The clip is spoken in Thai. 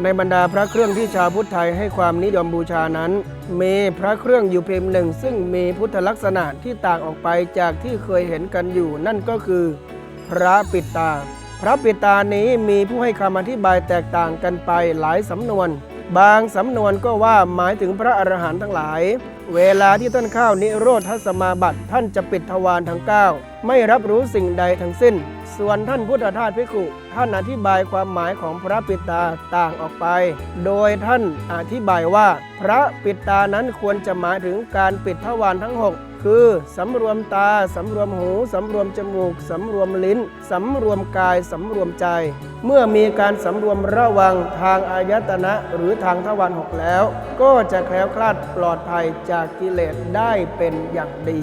ในบรรดาพระเครื่องที่ชาวพุทธไทยให้ความนิยมบูชานั้นมีพระเครื่องอยู่พิมพ์หนึ่งซึ่งมีพุทธลักษณะที่ต่างออกไปจากที่เคยเห็นกันอยู่นั่นก็คือพระปิดตาพระปิดตานี้มีผู้ให้คำอธิบายแตกต่างกันไปหลายสำนวนบางสำนวนก็ว่าหมายถึงพระอรหันต์ทั้งหลายเวลาที่ท่านเข้านิโรธสมาบัติท่านจะปิดทวารทั้ง9ไม่รับรู้สิ่งใดทั้งสิ้นส่วนท่านพุทธทาสภิกขุท่านอธิบายความหมายของพระปิดตาต่างออกไปโดยท่านอธิบายว่าพระปิดตานั้นควรจะหมายถึงการปิดทวารทั้ง6คือสำรวมตาสำรวมหูสำรวมจมูกสำรวมลิ้นสำรวมกายสำรวมใจเมื่อมีการสำรวมระวังทางอายตนะหรือทางทวาร6แล้วก็จะแคล้วคลาดปลอดภัยจากกิเลสได้เป็นอย่างดี